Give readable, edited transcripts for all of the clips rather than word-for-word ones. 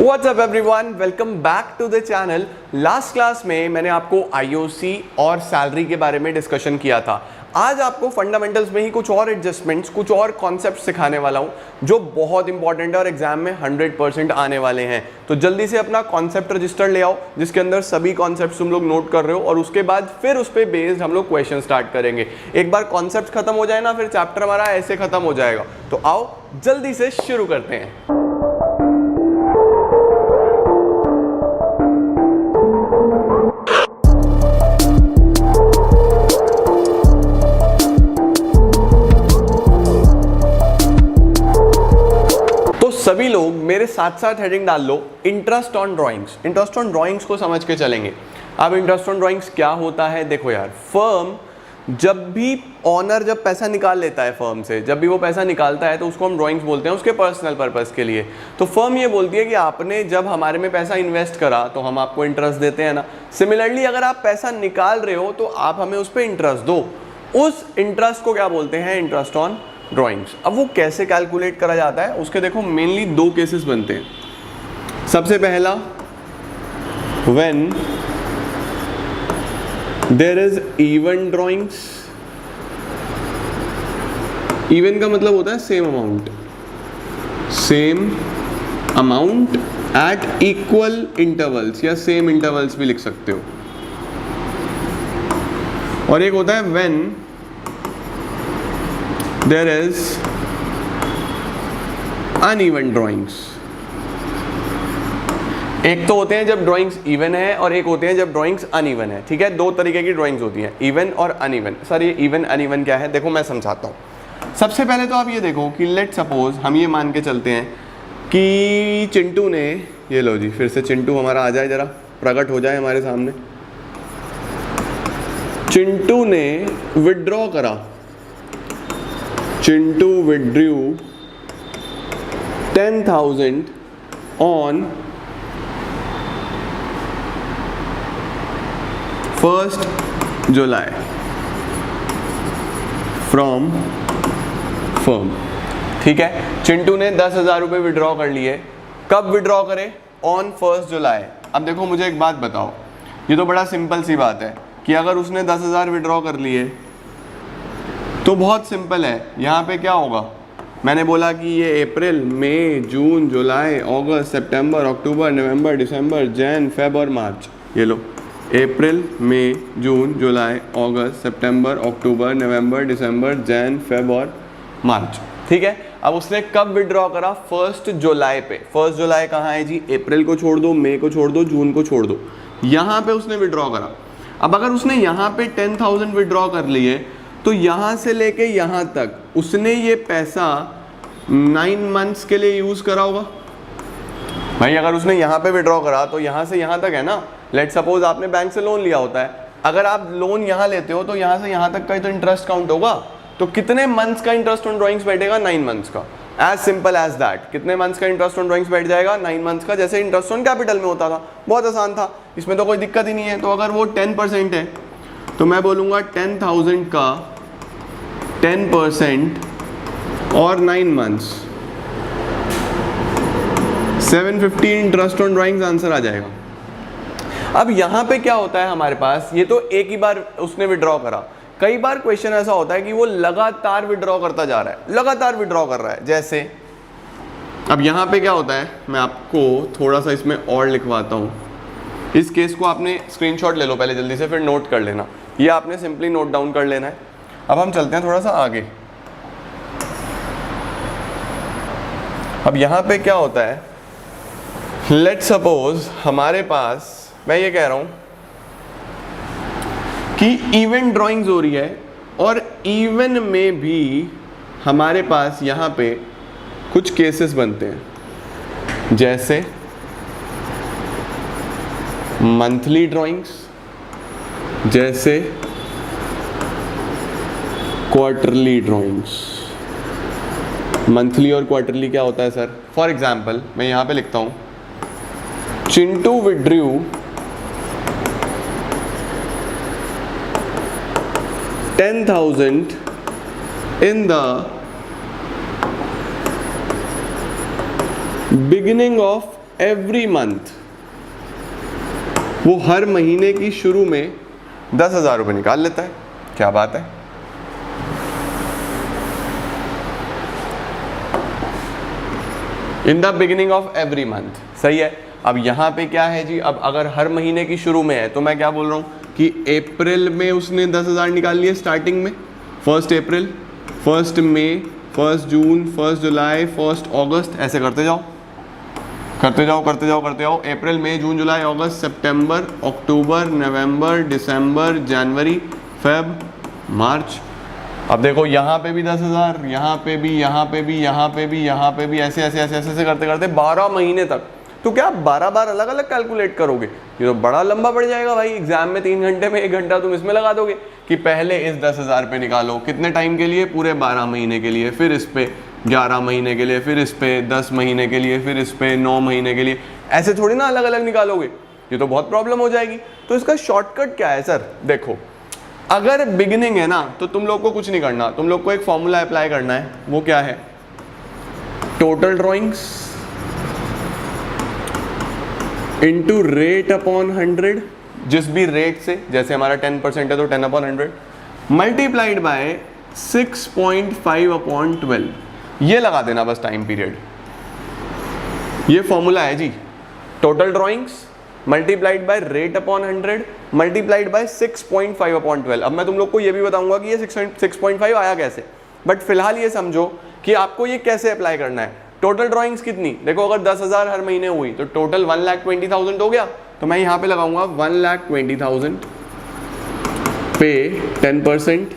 WhatsApp everyone, welcome back to the channel. Last class में मैंने आपको आईओसी और सैलरी के बारे में डिस्कशन किया था। आज आपको फंडामेंटल्स में ही कुछ और एडजस्टमेंट्स, कुछ और कॉन्सेप्ट सिखाने वाला हूं जो बहुत इंपॉर्टेंट है और एग्जाम में 100% आने वाले हैं। तो जल्दी से अपना कॉन्सेप्ट रजिस्टर ले आओ जिसके अंदर सभी कॉन्सेप्ट्स तुम लोग नोट कर रहे हो और उसके बाद फिर उस पर बेस्ड हम लोग क्वेश्चन स्टार्ट करेंगे। एक बार कॉन्सेप्ट खत्म हो जाए ना, फिर चैप्टर हमारा ऐसे खत्म हो जाएगा। तो आओ जल्दी से शुरू करते हैं। सभी लोग मेरे साथ साथ हेडिंग डाल लो, interest on drawings. Interest on drawings को समझ के चलेंगे। अब इंटरेस्ट ऑन ड्राइंग्स क्या होता है? देखो यार, फर्म जब भी ऑनर जब पैसा निकाल लेता है फर्म से, जब भी वो पैसा निकालता है तो उसको हम ड्राइंग्स बोलते हैं उसके पर्सनल पर्पस के लिए। तो फर्म ये बोलती है कि आपने जब हमारे में पैसा इन्वेस्ट करा तो हम आपको इंटरेस्ट देते हैं ना। सिमिलरली अगर आप पैसा निकाल रहे हो तो आप हमें उस पर इंटरेस्ट दो। उस इंटरेस्ट को क्या बोलते हैं? Interest on drawings. अब वो कैसे कैलकुलेट करा जाता है उसके देखो मेनली दो केसेस बनते हैं। सबसे पहला, when there is even drawings. Even का मतलब होता है same amount at equal intervals, या सेम इंटरवल्स भी लिख सकते हो। और एक होता है when there is uneven drawings। एक तो होते हैं जब ड्राइंग्स इवन है और एक होते हैं जब ड्राइंग्स अनइवन है। ठीक है, दो तरीके की ड्राइंग्स होती हैं, इवन और अनइवन। सर ये इवन अनइवन क्या है? देखो मैं समझाता हूँ। सबसे पहले तो आप ये देखो कि लेट सपोज हम ये मान के चलते हैं कि चिंटू ने, ये लो जी, फिर से चिंटू हमारा आ जाए, जरा प्रकट हो जाए हमारे सामने। चिंटू ने विड्रॉ करा, Chintu withdrew 10,000 on 1st July from firm। ठीक है, चिंटू ने 10,000 रुपये विड्रॉ कर लिए। कब विड्रॉ करे? ऑन 1st जुलाई। अब देखो मुझे एक बात बताओ, ये तो बड़ा सिंपल सी बात है कि अगर उसने 10,000 विड्रॉ कर लिए तो बहुत सिंपल है। यहाँ पे क्या होगा? मैंने बोला कि ये अप्रैल, मई, जून, जुलाई, अगस्त, सितंबर, अक्टूबर, नवंबर, दिसंबर, जैन, फेब और मार्च। ये लो, अप्रैल, मई, जून, जुलाई, अगस्त, सितंबर, अक्टूबर, नवंबर, दिसंबर, जैन, फेब और मार्च। ठीक है, अब उसने कब विड्रॉ करा? 1st जुलाई पे। 1st जुलाई कहाँ है जी? अप्रैल को छोड़ दो, मई को छोड़ दो, जून को छोड़ दो, यहाँ पे उसने विड्रॉ करा। अब अगर उसने यहाँ पे 10,000 विड्रॉ कर लिए तो यहाँ से लेके यहाँ तक उसने ये पैसा 9 मंथ्स के लिए यूज़ करा होगा। भाई अगर उसने यहाँ पे विड्रॉ करा तो यहाँ से यहाँ तक है ना। लेट सपोज आपने बैंक से लोन लिया होता है, अगर आप लोन यहाँ लेते हो तो यहाँ से यहाँ तक का ही तो इंटरेस्ट काउंट होगा। तो कितने मंथ्स का इंटरेस्ट ऑन ड्राइंग्स बैठेगा? 9 मंथ्स का। As simple as that. कितने मंथ्स का इंटरेस्ट ऑन ड्राइंग्स बैठ जाएगा? 9 मंथ्स का। जैसे इंटरेस्ट ऑन कैपिटल में होता था, बहुत आसान था, इसमें तो कोई दिक्कत ही नहीं है। तो अगर वो 10% है तो मैं बोलूँगा 10,000 का 10% और 9 months, 750 interest on drawings answer आ जाएगा। अब यहाँ पे क्या होता है हमारे पास? ये तो एक ही बार उसने विड्रॉ करा। कई बार क्वेश्चन ऐसा होता है कि वो लगातार विड्रॉ करता जा रहा है, लगातार विड्रॉ कर रहा है। जैसे अब यहाँ पे क्या होता है, मैं आपको थोड़ा सा इसमें और लिखवाता हूँ। इस केस को आपने स्क्रीनशॉट ले लो पहले जल्दी से, फिर नोट कर लेना। ये आपने सिंपली नोट डाउन कर लेना है। अब हम चलते हैं थोड़ा सा आगे। अब यहाँ पे क्या होता है, लेट सपोज हमारे पास, मैं ये कह रहा हूँ कि इवेंट ड्राइंग्स हो रही है और इवन में भी हमारे पास यहाँ पे कुछ केसेस बनते हैं, जैसे मंथली ड्राइंग्स, जैसे क्वार्टरली ड्राइंग्स। मंथली और क्वार्टरली क्या होता है सर? फॉर एग्जाम्पल मैं यहाँ पे लिखता हूँ, Chintu withdraw 10,000 in the beginning of every month, वो हर महीने की शुरू में 10,000 रुपये निकाल लेता है। क्या बात है। In the beginning of every month, सही है। अब यहाँ पे क्या है जी, अब अगर हर महीने की शुरू में है तो मैं क्या बोल रहा हूँ कि अप्रैल में उसने 10,000 निकाल लिए स्टार्टिंग में, 1 अप्रैल, 1 मई, 1 जून, 1 जुलाई, 1 अगस्त, ऐसे करते जाओ करते जाओ करते जाओ करते जाओ। अप्रैल, मई, जून, जुलाई, अगस्त, सितंबर, अक्टूबर, नवंबर, दिसंबर, जनवरी, फेब, मार्च। अब देखो यहाँ पे भी 10,000, यहाँ पे भी, यहाँ पे भी, यहाँ पे भी, यहाँ पे भी, ऐसे ऐसे ऐसे ऐसे करते करते 12 महीने तक। तो क्या आप 12 बार अलग अलग कैलकुलेट करोगे? ये तो बड़ा लंबा पड़ जाएगा भाई। एग्जाम में 3 घंटे में 1 घंटा तुम इसमें लगा दोगे कि पहले इस 10,000 पे निकालो, कितने टाइम के लिए, पूरे 12 महीने के लिए, फिर इस पे 11 महीने के लिए, फिर इस पे 10 महीने के लिए, फिर इस पे 9 महीने के लिए। ऐसे थोड़ी ना अलग अलग निकालोगे, ये तो बहुत प्रॉब्लम हो जाएगी। तो इसका शॉर्टकट क्या है सर? देखो, अगर बिगिनिंग है ना तो तुम लोग को कुछ नहीं करना, तुम लोग को एक फॉर्मूला अप्लाई करना है। वो क्या है? Total drawings into rate upon 100, जिस भी रेट से, जैसे हमारा 10% है तो 10 अपॉन 100, मल्टीप्लाइड बाय 6.5 अपॉन 12, ये लगा देना बस टाइम पीरियड। ये फॉर्मूला है जी, total drawings multiplied by rate upon 100 multiplied by 6.5 upon 12। अब मैं तुम लोग को ये भी बताऊंगा कि ये 6.5 आया कैसे, बट फिलहाल ये समझो कि आपको ये कैसे अप्लाई करना है। टोटल ड्रॉइंग्स कितनी, देखो अगर 10,000 हर महीने हुई तो टोटल 1,20,000 हो गया। तो मैं यहाँ पे लगाऊंगा 1,20,000 पे 10%,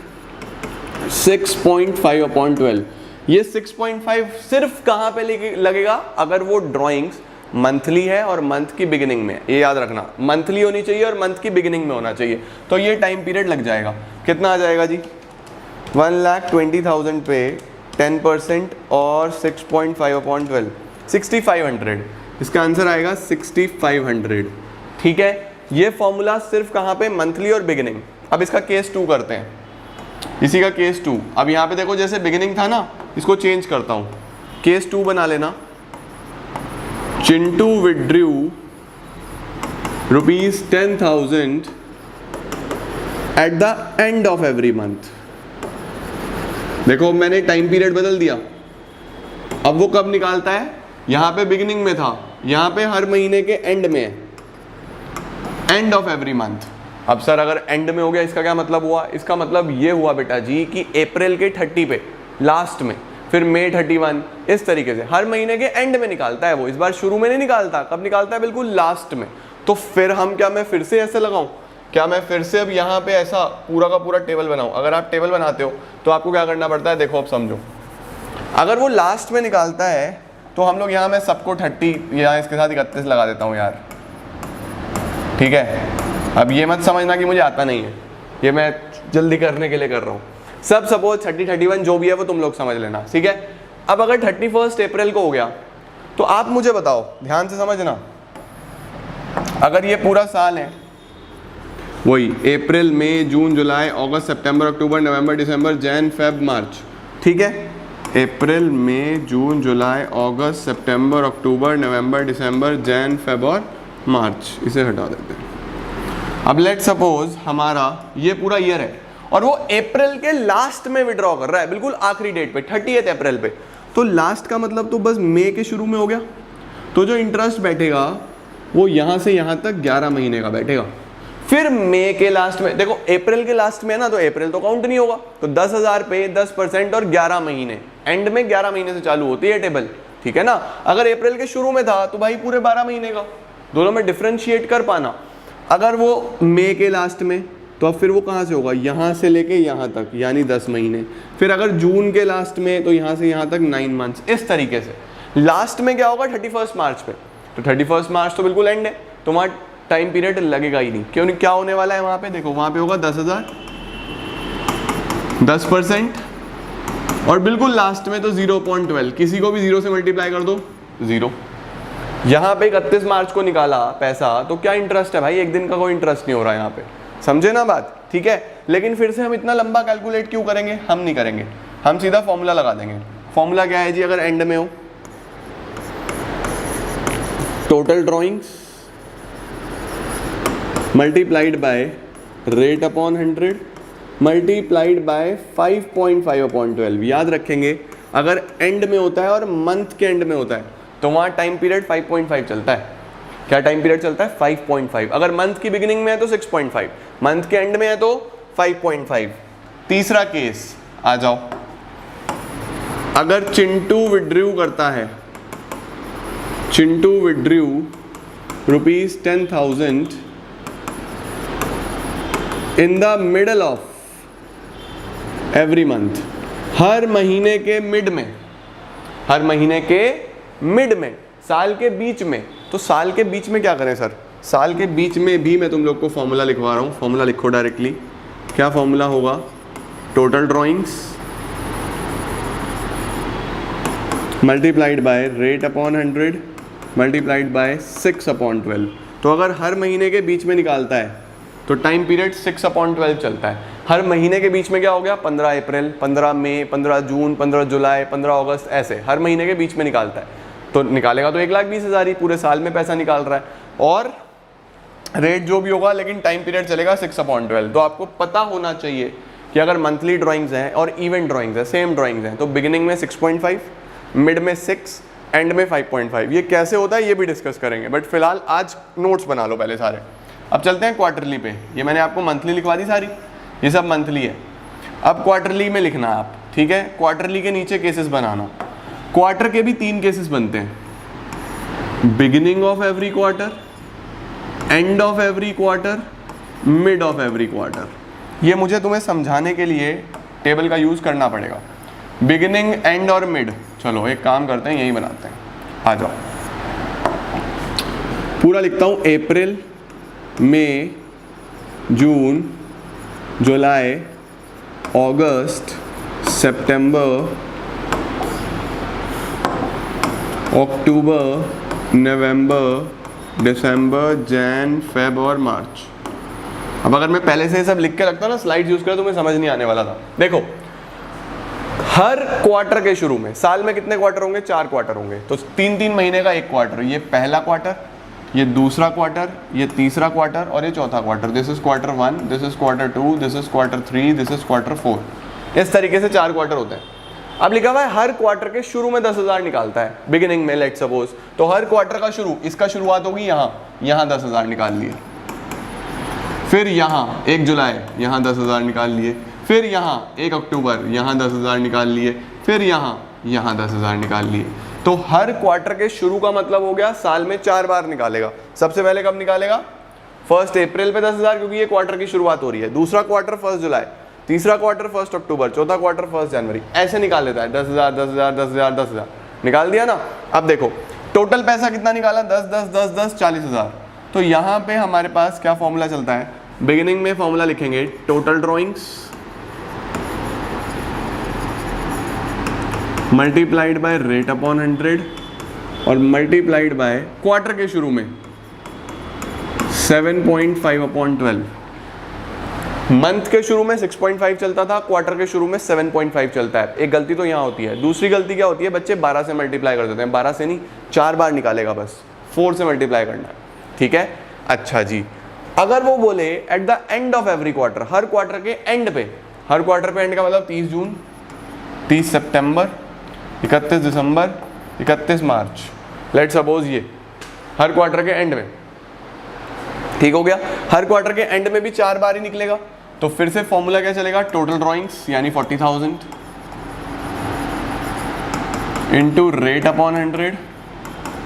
6.5 अपॉन 12। ये 6.5 सिर्फ कहाँ पे लगेगा? अगर वो ड्रॉइंग्स मंथली है और मंथ की बिगिनिंग में, ये याद रखना, मंथली होनी चाहिए और मंथ की बिगिनिंग में होना चाहिए। तो ये टाइम पीरियड लग जाएगा। कितना आ जाएगा जी? 1,20,000 पे 10% और 6.5 अपॉन 12, 6,500। इसका आंसर आएगा 6,500। ठीक है, ये फॉर्मूला सिर्फ कहाँ पे? मंथली और बिगिनिंग। अब इसका केस 2 करते हैं, इसी का केस 2। अब यहाँ पे देखो, जैसे बिगिनिंग था ना, इसको चेंज करता हूँ, केस 2 बना लेना। Chintu withdraw ₹10,000 at the end of every month. देखो मैंने टाइम पीरियड बदल दिया। अब वो कब निकालता है? यहां पे बिगिनिंग में था, यहां पे हर महीने के एंड में है, एंड ऑफ एवरी मंथ। अब सर अगर एंड में हो गया, इसका क्या मतलब हुआ? इसका मतलब ये हुआ बेटा जी कि अप्रैल के 30 पे लास्ट में, फिर मई 31, इस तरीके से हर महीने के एंड में निकालता है वो। इस बार शुरू में नहीं निकालता। कब निकालता है? बिल्कुल लास्ट में। तो फिर हम क्या, मैं फिर से ऐसे लगाऊं क्या? मैं फिर से अब यहाँ पे ऐसा पूरा का पूरा टेबल बनाऊं? अगर आप टेबल बनाते हो तो आपको क्या करना पड़ता है? देखो अब समझो, अगर वो लास्ट में निकालता है तो हम लोग यहाँ, मैं सबको 30 यहाँ इसके साथ 31 लगा देता हूँ यार। ठीक है, अब ये मत समझना कि मुझे आता नहीं है, ये मैं जल्दी करने के लिए कर रहा हूँ। सब सपोज 30, 31 जो भी है वो तुम लोग समझ लेना। ठीक है, अब अगर 31 अप्रैल को हो गया तो आप मुझे बताओ, ध्यान से समझना, अगर ये पूरा साल है, वही अप्रैल, मई, जून, जुलाई, अगस्त, सितंबर, अक्टूबर, नवंबर, दिसंबर, जैन, फेब, मार्च। ठीक है, अप्रैल, मई, जून, जुलाई, अगस्त, सितंबर, अक्टूबर, नवंबर, दिसंबर, जैन, फेब और मार्च। इसे हटा देते हैं। अब लेट सपोज हमारा ये पूरा ईयर है और वो अप्रैल के लास्ट में विड्रॉ कर रहा है, बिल्कुल आखिरी डेट पे, 30 अप्रैल पे। तो लास्ट का मतलब तो बस मई के शुरू में हो गया। तो जो इंटरेस्ट बैठेगा वो यहाँ से यहाँ तक 11 महीने का बैठेगा। फिर मई के लास्ट में, देखो अप्रैल के लास्ट में है ना, तो अप्रैल तो काउंट नहीं होगा। तो 10,000 पे 10% और 11 महीने, एंड में 11 महीने से चालू होती है टेबल। ठीक है ना। अगर अप्रैल के शुरू में था तो भाई पूरे 12 महीने का। दोनों में डिफ्रेंशिएट कर पाना। अगर वो मई के लास्ट में, तो अब फिर वो कहाँ से होगा? यहाँ से लेके यहाँ तक, यानी 10 महीने। फिर अगर जून के लास्ट में, तो यहाँ से यहाँ तक 9 मंथ्स। इस तरीके से लास्ट में क्या होगा? 31 मार्च पे। तो 31 मार्च तो बिल्कुल एंड है, तो वहाँ टाइम पीरियड लगेगा ही नहीं। क्यों नहीं? क्या होने वाला है वहाँ पे? देखो वहाँ पे होगा 10,000, 10%, और बिल्कुल लास्ट में तो 0.12। किसी को भी 0 से मल्टीप्लाई कर दो, 0। यहाँ पे 31 मार्च को निकाला पैसा, तो क्या इंटरेस्ट है भाई? एक दिन का कोई इंटरेस्ट नहीं हो रहा है यहाँ पे। समझे ना बात? ठीक है, लेकिन फिर से हम इतना लंबा कैलकुलेट क्यों करेंगे? हम नहीं करेंगे, हम सीधा फॉर्मूला लगा देंगे। फॉर्मूला क्या है जी? अगर एंड में हो total drawings multiplied by rate upon 100 multiplied bye 5.5 upon 12। याद रखेंगे अगर एंड में होता है और मंथ के एंड में होता है तो वहाँ टाइम पीरियड 5.5 चलता है। क्या टाइम पीरियड चलता है? 5.5। अगर मंथ की बिगिनिंग में है तो 6.5, मंथ के एंड में है तो 5.5। तीसरा केस आ जाओ, अगर चिंटू विड्रू करता है, Chintu withdraw ₹10,000 in the middle of every month, हर महीने के मिड में, हर महीने के मिड में, साल के बीच में। तो साल के बीच में क्या करें सर? साल के बीच में भी मैं तुम लोग को फॉर्मूला लिखवा रहा हूँ, फॉर्मूला लिखो डायरेक्टली। क्या फॉर्मूला होगा? Total drawings multiplied by rate upon 100 multiplied bye 6 upon 12। तो अगर हर महीने के बीच में निकालता है तो टाइम पीरियड 6 अपॉन 12 चलता है। हर महीने के बीच में क्या हो गया? 15 अप्रैल, 15 मई, 15 जून, 15 जुलाई, 15 अगस्त, ऐसे हर महीने के बीच में निकालता है। तो निकालेगा तो 1,20,000 ही, पूरे साल में पैसा निकाल रहा है। और रेट जो भी होगा, लेकिन टाइम पीरियड चलेगा 6 अपॉन 12। तो आपको पता होना चाहिए कि अगर मंथली ड्राइंग्स हैं और इवेंट ड्राइंग्स हैं, सेम ड्राइंग्स हैं, तो बिगिनिंग में 6.5, मिड में 6, एंड में 5.5। ये कैसे होता है ये भी डिस्कस करेंगे, बट फिलहाल आज नोट्स बना लो पहले सारे। अब चलते हैं क्वार्टरली पे। ये मैंने आपको मंथली लिखवा दी सारी, ये सब मंथली है। अब क्वार्टरली में लिखना है आप, ठीक है? क्वार्टरली के नीचे केसेस बनाना। क्वार्टर के भी 3 केसेस बनते हैं, beginning of every quarter, end of every quarter, mid of every quarter. ये मुझे तुम्हें समझाने के लिए टेबल का यूज करना पड़ेगा। बिगिनिंग, एंड और मिड। चलो एक काम करते हैं, यही बनाते हैं, आ जाओ। पूरा लिखता हूं, अप्रैल, मई, जून, जुलाई, अगस्त, सितंबर, अक्टूबर, नवंबर, दिसंबर, जैन, फेब और मार्च। अब अगर मैं पहले से सब लिख के रखता ना, स्लाइड्स यूज कर, तो मुझे समझ नहीं आने वाला था। देखो, हर क्वार्टर के शुरू में, साल में कितने क्वार्टर होंगे? 4 क्वार्टर होंगे। तो 3-3 महीने का एक क्वार्टर। ये पहला क्वार्टर, ये दूसरा क्वार्टर, ये तीसरा क्वार्टर और ये चौथा quarter. This is quarter 1, this is quarter 2, this is quarter 3, this is quarter 4। इस तरीके से 4 क्वार्टर होते हैं। अब लिखा हुआ है हर क्वार्टर के शुरू में 10,000 निकालता है, बिगिनिंग में, लेट सपोज। तो हर क्वार्टर का शुरू, इसका शुरुआत होगी यहाँ 10,000 निकाल लिए। फिर यहाँ 1 जुलाई, यहाँ 10,000 निकाल लिए। फिर यहाँ 1 अक्टूबर, यहाँ 10,000 निकाल लिए। फिर यहाँ 10,000 निकाल लिए। तो हर क्वार्टर के शुरू का मतलब हो गया साल में 4 बार निकालेगा। सबसे पहले कब निकालेगा? 1 अप्रैल पे 10,000, क्योंकि ये क्वार्टर की शुरुआत हो रही है। दूसरा क्वार्टर 1 जुलाई, तीसरा क्वार्टर 1 अक्टूबर, चौथा क्वार्टर 1 जनवरी। ऐसे निकाल लेता है। 10,000 10,000 10,000 10,000 निकाल दिया ना। अब देखो टोटल पैसा कितना निकाला? 10 10 10 10 40,000। तो यहाँ पे हमारे पास क्या फॉर्मूला चलता है? बिगिनिंग में फॉर्मूला लिखेंगे total drawings multiplied by rate upon 100 और मल्टीप्लाइड बाय क्वार्टर के शुरू में 7.5 अपॉन 12। मंथ के शुरू में 6.5 चलता था, क्वार्टर के शुरू में 7.5 चलता है। एक गलती तो यहाँ होती है। दूसरी गलती क्या होती है? बच्चे 12 से मल्टीप्लाई कर देते हैं। 12 से नहीं, 4 बार निकालेगा बस, 4 से मल्टीप्लाई करना है, ठीक है? अच्छा जी, अगर वो बोले at the end of every quarter, her quarter के एंड पे, हर क्वार्टर पे एंड का मतलब 30 जून, 30 सितंबर, 31 दिसंबर, 31 मार्च, लेट सपोज ये हर क्वार्टर के एंड में, ठीक हो गया? हर क्वार्टर के एंड में भी 4 बार ही निकलेगा। तो फिर से फॉर्मूला क्या चलेगा? टोटल ड्राइंग्स यानी 40,000 into rate upon 100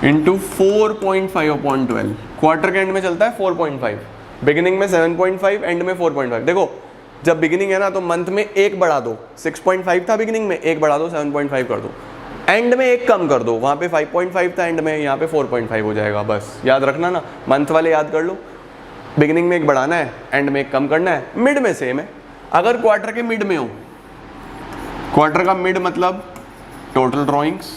into 4.5 upon 12। Quarter के एंड में चलता है 4.5, बिगिनिंग में 7.5, एंड में 4.5। देखो जब बिगिनिंग है ना तो मंथ में 1 बढ़ा दो, 6.5 था बिगिनिंग में, 1 बढ़ा दो 7.5 कर दो, एंड में 1 कम कर दो, वहाँ पे 5.5 था एंड में, यहाँ पे 4.5 हो जाएगा। बस याद रखना ना, मंथ वाले याद कर लो। बिगिनिंग में 1 बढ़ाना है, एंड में 1 कम करना है, मिड में सेम है। अगर क्वार्टर के मिड में हो, क्वार्टर का मिड मतलब total drawings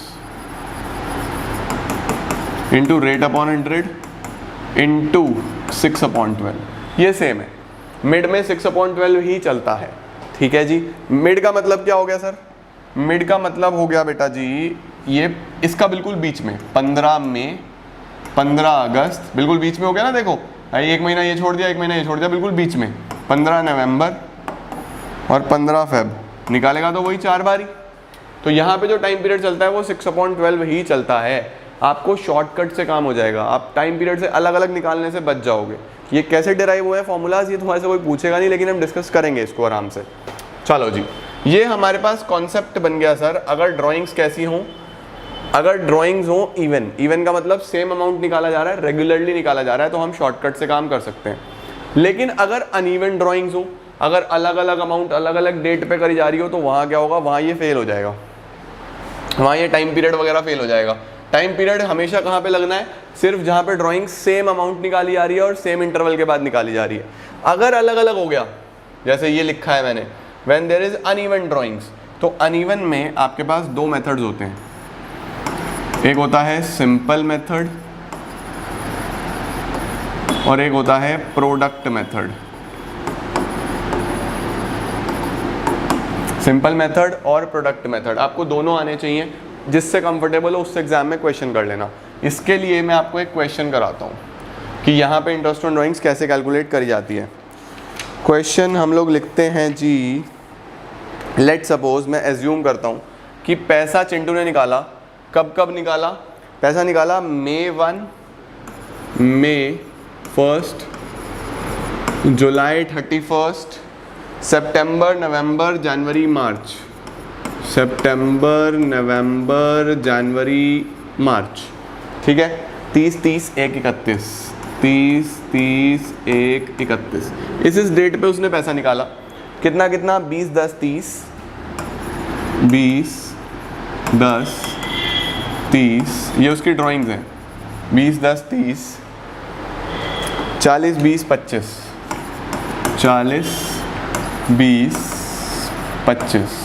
into rate upon 100 into 6 upon 12, ये सेम है। मिड में 6 अपॉन 12 ही चलता है, ठीक है जी? मिड का मतलब क्या हो गया सर? मिड का मतलब हो गया बेटा जी ये इसका बिल्कुल बीच में, 15 मई 15 अगस्त, बिल्कुल बीच में हो गया ना, देखो भाई 1 महीना ये छोड़ दिया, 1 महीना ये छोड़ दिया, बिल्कुल बीच में। 15 नवंबर और 15 फेब, निकालेगा तो वही 4 बारी। तो यहाँ पे जो टाइम पीरियड चलता है वो 6/12 ही चलता है। आपको शॉर्टकट से काम हो जाएगा, आप टाइम पीरियड से अलग अलग निकालने से बच जाओगे। ये कैसे डिराइव हुए हैं फॉर्मूलाज, ये तुम्हारे से कोई पूछेगा नहीं, लेकिन हम डिस्कस करेंगे इसको आराम से। चलो जी, ये हमारे पास कॉन्सेप्ट बन गया सर। अगर ड्राइंग्स कैसी हों, अगर ड्राइंग्स हो इवन, इवन का मतलब सेम अमाउंट निकाला जा रहा है, रेगुलरली निकाला जा रहा है, तो हम शॉर्टकट से काम कर सकते हैं। लेकिन अगर अनइवन ड्राइंग्स हो, अगर अलग अलग अमाउंट अलग अलग डेट पे करी जा रही हो, तो वहाँ क्या होगा, वहाँ ये फेल हो जाएगा, वहाँ ये टाइम पीरियड वगैरह फेल हो जाएगा। टाइम पीरियड हमेशा कहाँ पे लगना है, सिर्फ जहाँ पे ड्राइंग सेम अमाउंट निकाली जा रही है और सेम इंटरवल के बाद निकाली जा रही है। अगर अलग अलग हो गया, जैसे ये लिखा है मैंने, when there is uneven drawings, तो अनइवन में आपके पास 2 मेथड्स होते हैं। एक होता है सिंपल मेथड और एक होता है प्रोडक्ट मेथड। सिंपल मेथड और प्रोडक्ट मेथड, आपको दोनों आने चाहिए, जिससे कंफर्टेबल हो उससे एग्जाम में क्वेश्चन कर लेना। इसके लिए मैं आपको एक क्वेश्चन कराता हूँ कि यहाँ पे इंटरेस्ट ऑन ड्राइंग्स कैसे कैलकुलेट करी जाती है। क्वेश्चन हम लोग लिखते हैं जी, लेट सपोज, मैं एज्यूम करता हूँ कि पैसा चिंटू ने निकाला, कब कब निकाला, पैसा निकाला May 1, May 1, जुलाई 31, सितंबर, नवंबर, जनवरी, मार्च, सितंबर, नवंबर, जनवरी, मार्च, ठीक है। 30, 30, 1, 31, 30, 30, 1, 31, इस डेट पे उसने पैसा निकाला। कितना कितना, 20, 10, 30, 20, 10, 30, ये उसकी ड्राइंग्स हैं। 20, 10, 30, 40, 20, 25, 40, 20, 25।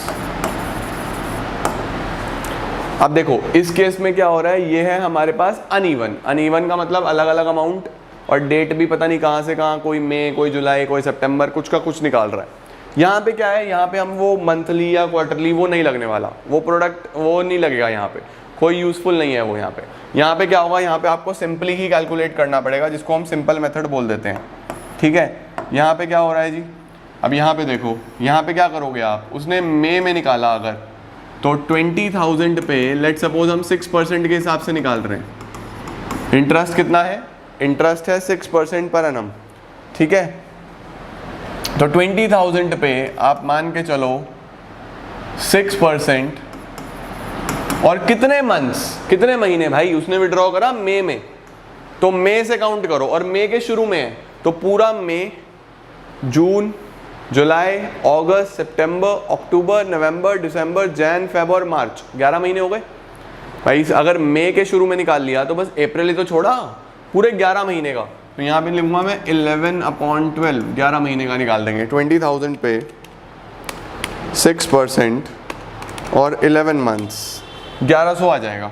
अब देखो इस केस में क्या हो रहा है, ये है हमारे पास अनइवन। अनइवन का मतलब अलग अलग अमाउंट और डेट भी पता नहीं कहाँ से कहाँ, कोई मई, कोई जुलाई, कोई सितंबर, कुछ का कुछ निकाल रहा है। यहाँ पे क्या है, यहाँ पे हम वो मंथली या क्वार्टरली वो नहीं लगने वाला, वो प्रोडक्ट वो नहीं लगेगा, यहाँ पे कोई यूजफुल नहीं है वो। यहाँ पे क्या होगा, यहाँ पे आपको सिंपली ही कैलकुलेट करना पड़ेगा, जिसको हम सिंपल मेथड बोल देते हैं, ठीक है। यहाँ पे क्या हो रहा है जी, अब यहाँ पे देखो, यहाँ पे क्या करोगे आप, उसने मई में निकाला अगर, तो 20,000 पे लेट सपोज हम 6% के हिसाब से निकाल रहे हैं। इंटरेस्ट कितना है, इंटरेस्ट है 6% पर एनम, ठीक है। तो 20,000 पे आप मान के चलो 6%, और कितने मंथ्स, कितने महीने भाई, उसने विड्रॉ करा मई में, तो मई से काउंट करो, और मई के शुरू में है तो पूरा मई, जून, जुलाई, अगस्त, सितंबर, अक्टूबर, नवंबर, दिसंबर, जैन, फेब और मार्च, 11 महीने हो गए भाई। अगर मई के शुरू में निकाल लिया तो बस अप्रैल ही तो छोड़ा, पूरे 11 महीने का। तो यहाँ पे लिखूंगा मैं 11/12, 11 महीने का निकाल देंगे। 20,000 पे 6% और 11 मंथ्स, 1100 आ जाएगा,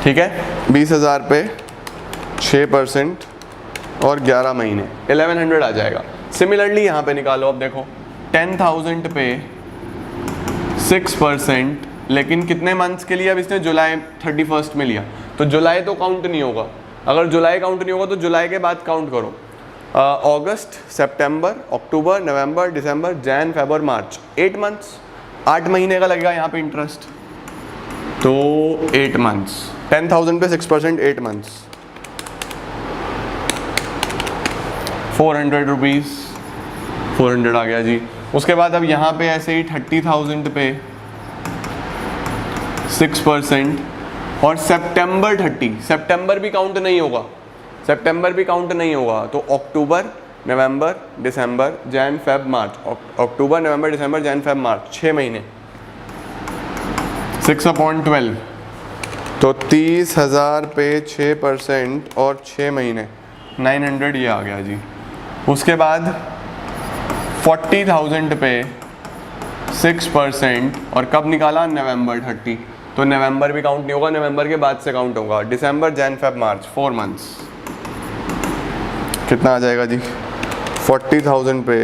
ठीक है। 20,000 पे 6% और 11 महीने, 1100 आ जाएगा। सिमिलरली यहाँ पे निकालो, अब देखो 10,000 पे 6%, लेकिन कितने मंथ्स के लिए, अब इसने जुलाई 31 में लिया, तो जुलाई तो काउंट नहीं होगा। अगर जुलाई काउंट नहीं होगा तो जुलाई के बाद काउंट करो, अगस्त, सितंबर, अक्टूबर, नवंबर, दिसंबर, जैन, फेब और मार्च, 8 मंथ्स, 8 महीने का लगेगा यहाँ पे इंटरेस्ट, तो 8 मंथ्स। 10,000 पे 6%, 8 मंथ्स, 400 रुपीज़, 400 आ गया जी। उसके बाद अब यहाँ पे ऐसे ही 30,000 पे 6% और सितंबर 30, सितंबर भी काउंट नहीं होगा, सितंबर भी काउंट नहीं होगा, तो अक्टूबर, नवंबर, दिसंबर, जैन, फेब, मार्च, अक्टूबर, नवंबर, दिसंबर, जैन, फेब, मार्च, 6 महीने, 6/12, तो 30,000 पे 6% और 6 महीने, 900, ये आ गया जी। उसके बाद 40,000 पे 6% और कब निकाला, नवंबर 30, तो नवंबर भी काउंट नहीं होगा, नवंबर के बाद से काउंट होगा, दिसंबर, जैन, फेब, मार्च, 4 मंथ्स। कितना आ जाएगा जी, 40,000 पे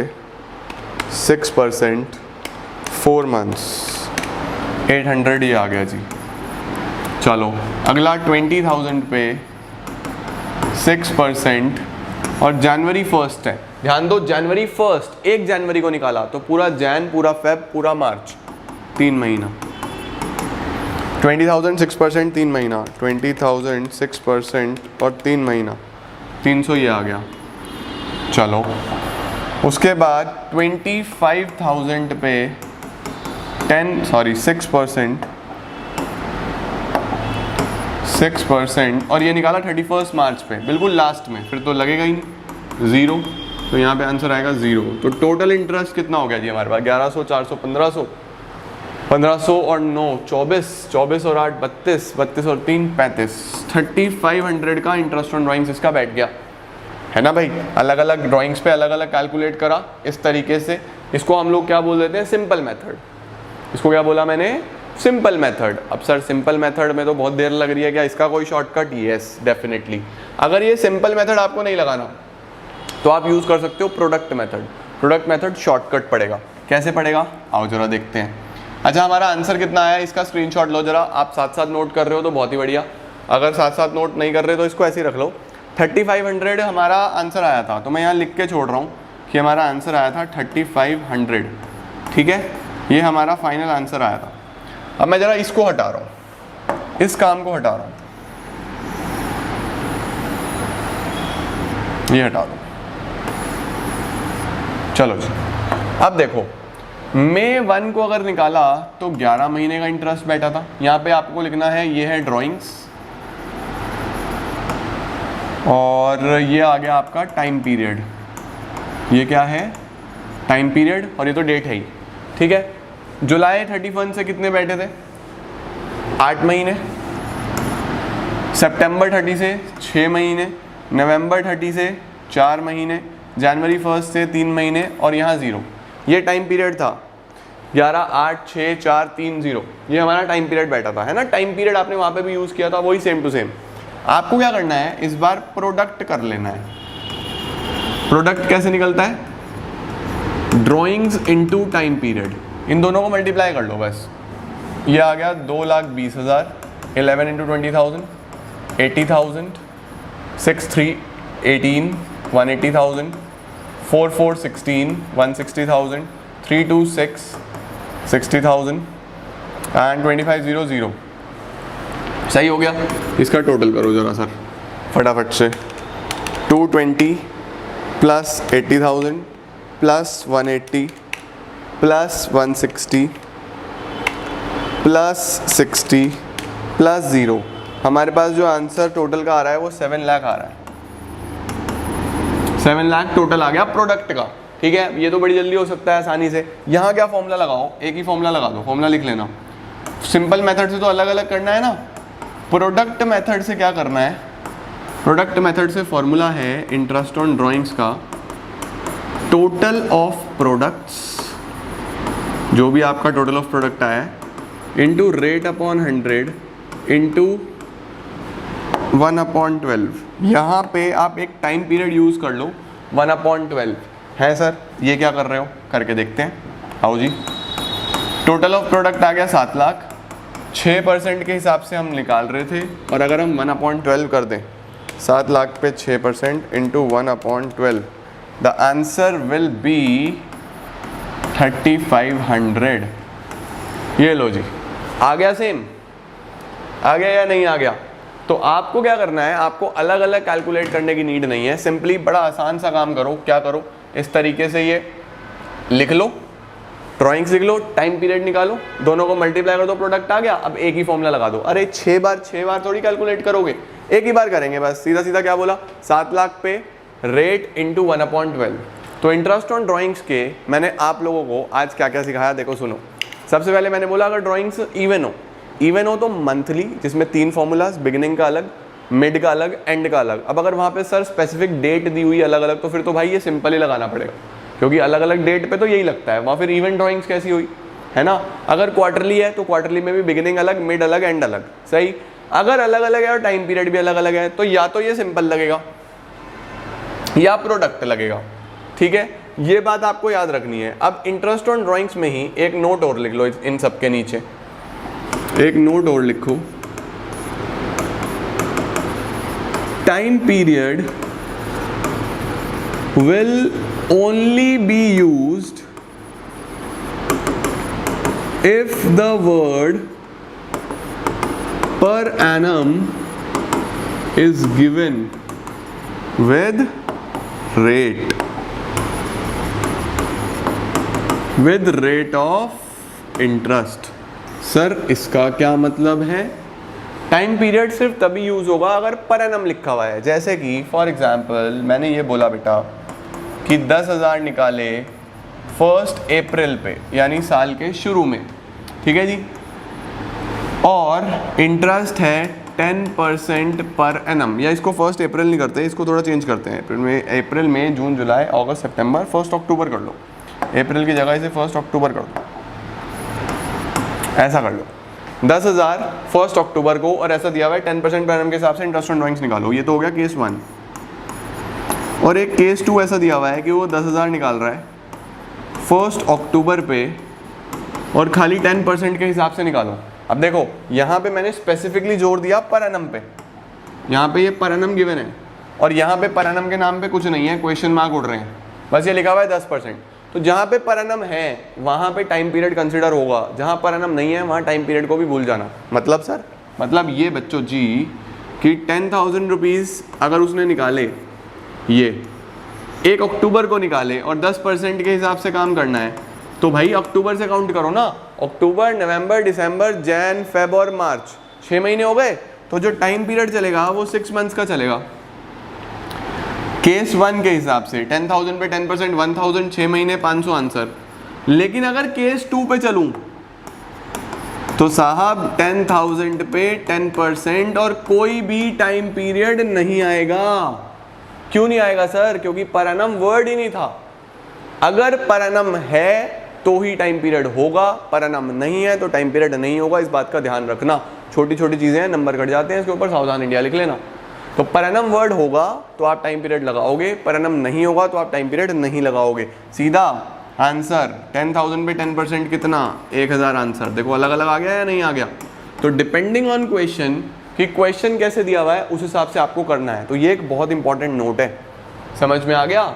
6%, 4 मंथ्स, 800, ये आ गया जी। चलो अगला 20,000 पे 6% और जनवरी 1 है, ध्यान दो जनवरी 1, 1 जनवरी को निकाला तो पूरा जैन, पूरा फेब, पूरा मार्च, 3 महीना। 20,000 6% 3 महीना, 20,000 6% और 3 महीना, 300 ये आ गया। चलो उसके बाद 25,000 पे 6% और ये निकाला 31 मार्च पे, बिल्कुल लास्ट में, फिर तो लगेगा ही नहीं, 0, तो यहाँ पे आंसर आएगा 0। तो टोटल इंटरेस्ट कितना हो गया जी हमारे पास? 1100, 400, 1500, 1500 और 9 24, 24 और 8 32, 32 और 3 35, 3500 का इंटरेस्ट ऑन ड्राइंग्स इसका बैठ गया, है ना भाई। अलग अलग ड्राइंग्स पे अलग अलग कैलकुलेट करा इस तरीके से। इसको हम लोग क्या बोल देते हैं? Simple method. इसको क्या बोला मैंने? Simple method. अब सर सिंपल मेथड में तो बहुत देर लग रही है, क्या इसका कोई शॉर्टकट? Yes definitely. अगर ये सिंपल मेथड आपको नहीं लगाना तो आप यूज़ कर सकते हो product method. Product method shortcut पड़ेगा। कैसे पड़ेगा आओ जरा देखते हैं। अच्छा हमारा आंसर कितना आया इसका स्क्रीनशॉट लो जरा। आप साथ साथ नोट कर रहे हो तो बहुत ही बढ़िया, अगर साथ साथ नोट नहीं कर रहे तो इसको ऐसे ही रख लो। 3500 हमारा आंसर आया था, तो मैं यहाँ लिख के छोड़ रहा हूँ कि हमारा आंसर आया था 3500, ठीक है। ये हमारा फाइनल आंसर आया था। अब मैं जरा इसको हटा रहा हूँ, इस काम को हटा रहा हूँ, ये हटा दो। चलो जी अब देखो, मई 1 को अगर निकाला तो 11 महीने का इंटरेस्ट बैठा था। यहाँ पे आपको लिखना है ये है ड्राइंग्स और ये आ गया आपका टाइम पीरियड। ये क्या है? टाइम पीरियड, और ये तो डेट है ही, ठीक है। जुलाई 31 से कितने बैठे थे? 8 महीने। सितंबर 30 से 6 महीने, नवंबर 30 से 4 महीने, जनवरी 1 से 3 महीने और यहाँ 0। ये टाइम पीरियड था 11, 8, 6, 4, 3, 0। ये हमारा टाइम पीरियड बैठा था, है ना। टाइम पीरियड आपने वहाँ पे भी यूज़ किया था, वही सेम टू सेम। आपको क्या करना है इस बार? प्रोडक्ट कर लेना है। प्रोडक्ट कैसे निकलता है? ड्राइंग्स इनटू टाइम पीरियड, इन दोनों को मल्टीप्लाई कर लो बस। ये आ गया 2,20,000, 11 इंटू 20,000 80,000, 6, 3, 18, 180,000, 4, 4, 16, 160,000, 3, 2, 6, 60,000 एंड 25, 0, 0। सही हो गया। इसका टोटल करो जरा सर फटाफट से। 220 plus 80,000 plus 180 plus 160 plus 60 plus 0। हमारे पास जो आंसर टोटल का आ रहा है वो 7 लाख आ रहा है। 7 लाख टोटल आ गया प्रोडक्ट का, ठीक है। ये तो बड़ी जल्दी हो सकता है आसानी से। यहाँ क्या फॉर्मूला लगाओ? एक ही फॉर्मूला लगा दो, फॉर्मूला लिख लेना। सिंपल मेथड से तो अलग अलग करना है ना, प्रोडक्ट मेथड से क्या करना है? प्रोडक्ट मेथड से फॉर्मूला है इंटरेस्ट ऑन ड्राइंग्स का टोटल ऑफ प्रोडक्ट्स, जो भी आपका टोटल ऑफ प्रोडक्ट आया है, इंटू रेट अपॉन 100 इंटू 1/12। यहाँ पे आप एक टाइम पीरियड यूज़ कर लो 1/12 है सर। ये क्या कर रहे हो करके देखते हैं, आओ जी। टोटल ऑफ प्रोडक्ट आ गया 7 लाख, 6% के हिसाब से हम निकाल रहे थे, और अगर हम 1/12 कर दें 7 लाख पे 6% into 1/12, the answer will be 3500। ये लो जी, आ गया सेम? आ गया या नहीं आ गया? तो आपको क्या करना है, आपको अलग अलग कैलकुलेट करने की नीड नहीं है। सिंपली बड़ा आसान सा काम करो। क्या करो? इस तरीके से ये लिख लो, ड्राइंग्स लिख लो, टाइम पीरियड निकालो, दोनों को मल्टीप्लाई कर दो, प्रोडक्ट आ गया। अब एक ही फॉर्मूला लगा दो। अरे 6 बार थोड़ी कैलकुलेट करोगे, एक ही बार करेंगे बस। सीधा सीधा क्या बोला? 7 लाख पे रेट इंटू 1/12। तो इंटरेस्ट ऑन ड्राइंग्स के मैंने आप लोगों को आज क्या क्या सिखाया देखो, सुनो। सबसे पहले मैंने बोला अगर ड्राइंग्स इवन हो तो मंथली, जिसमें 3 फॉर्मूलाज, बिगिनिंग का अलग, मिड का अलग, एंड का अलग। अब अगर वहाँ पे सर स्पेसिफिक डेट दी हुई अलग अलग, तो फिर तो भाई ये सिंपल ही लगाना पड़ेगा, क्योंकि अलग अलग डेट पे तो यही लगता है। वहाँ फिर इवन ड्राइंग्स कैसी हुई, है ना। अगर क्वार्टरली है तो क्वार्टरली में भी बिगिनिंग अलग, मिड अलग, एंड अलग, सही। अगर अलग अलग है और टाइम पीरियड भी अलग अलग है, तो या तो ये सिंपल लगेगा या प्रोडक्ट लगेगा, ठीक है। ये बात आपको याद रखनी है। अब इंटरेस्ट ऑन ड्राइंग्स में ही एक नोट और लिख लो, इन सब के नीचे एक नोट और लिखो time period will only be used if the word per annum is given with rate of interest। Sir इसका क्या मतलब है? टाइम पीरियड सिर्फ तभी यूज होगा अगर पर एनम लिखा हुआ है। जैसे कि फॉर एग्जांपल मैंने ये बोला बेटा कि 10,000 निकाले 1 अप्रैल पे यानी साल के शुरू में, ठीक है जी, और इंटरेस्ट है 10% पर एनम, या इसको 1 अप्रैल नहीं करते, इसको थोड़ा चेंज करते हैं। अप्रैल में जून जुलाई अगस्त सितंबर 1 अक्टूबर कर लो, अप्रैल की जगह इसे 1 अक्टूबर कर दो, ऐसा कर लो। 10,000 1 अक्टूबर को, और ऐसा दिया हुआ है 10% पर एनम के हिसाब से इंटरेस्ट ऑन ड्राइंग्स निकालो। ये तो हो गया केस 1। और एक केस 2 ऐसा दिया हुआ है कि वो 10,000 निकाल रहा है 1 अक्टूबर पे और खाली 10% के हिसाब से निकालो। अब देखो यहाँ पे मैंने स्पेसिफिकली जोर दिया पर एनम पे, यहाँ पे ये पर एनम गिवन है और यहाँ पे पर एनम के नाम पे कुछ नहीं है, क्वेश्चन मार्क उड़ रहे हैं, बस ये लिखा हुआ है 10%। तो जहाँ पे पर एनम है वहाँ पे टाइम पीरियड कंसिडर होगा, जहाँ पर एनम नहीं है वहाँ टाइम पीरियड को भी भूल जाना। मतलब सर, मतलब ये बच्चों जी कि 10,000 रुपीज़ अगर उसने निकाले, ये 1 अक्टूबर को निकाले और 10% के हिसाब से काम करना है, तो भाई अक्टूबर से काउंट करो ना। अक्टूबर, नवंबर, दिसंबर, जैन, फेब और मार्च, 6 महीने हो गए। तो जो टाइम पीरियड चलेगा वो 6 मंथ्स का चलेगा। केस 1 के हिसाब से 10,000 पे 10% 1,000, 6 महीने 500 आंसर। लेकिन अगर केस 2 पे चलूं तो साहब 10,000 पे 10% और कोई भी टाइम पीरियड नहीं आएगा। क्यों नहीं आएगा सर? क्योंकि पर एनम वर्ड ही नहीं था। अगर पर एनम है तो ही टाइम पीरियड होगा, पर एनम नहीं है तो टाइम पीरियड नहीं होगा। इस बात का ध्यान रखना। छोटी छोटी चीज़ें हैं, नंबर कट जाते हैं, इसके ऊपर सावधान इंडिया लिख लेना। तो पर एनम वर्ड होगा तो आप टाइम पीरियड लगाओगे, पर एनम नहीं होगा तो आप टाइम पीरियड नहीं लगाओगे। सीधा आंसर 10,000 पे 10% कितना? 1,000 आंसर। देखो अलग अलग आ गया या नहीं आ गया? तो डिपेंडिंग ऑन क्वेश्चन कि क्वेश्चन कैसे दिया हुआ है उस हिसाब से आपको करना है। तो ये एक बहुत इंपॉर्टेंट नोट है, समझ में आ गया?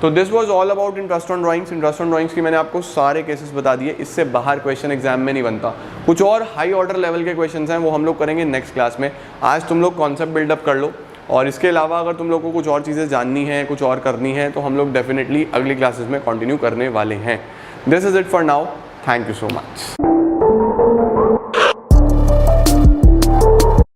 तो this was all about interest on drawings. Interest on drawings की मैंने आपको सारे केसेस बता दिए। इससे बाहर क्वेश्चन एग्जाम में नहीं बनता। कुछ और हाई ऑर्डर लेवल के क्वेश्चंस हैं, वो हम लोग करेंगे नेक्स्ट क्लास में। आज तुम लोग कॉन्सेप्ट बिल्डअप कर लो, और इसके अलावा अगर तुम लोग को कुछ और चीज़ें जाननी है, कुछ और करनी है, तो हम लोग डेफिनेटली अगली क्लासेस में कंटिन्यू करने वाले हैं। This is it for now. Thank you so much.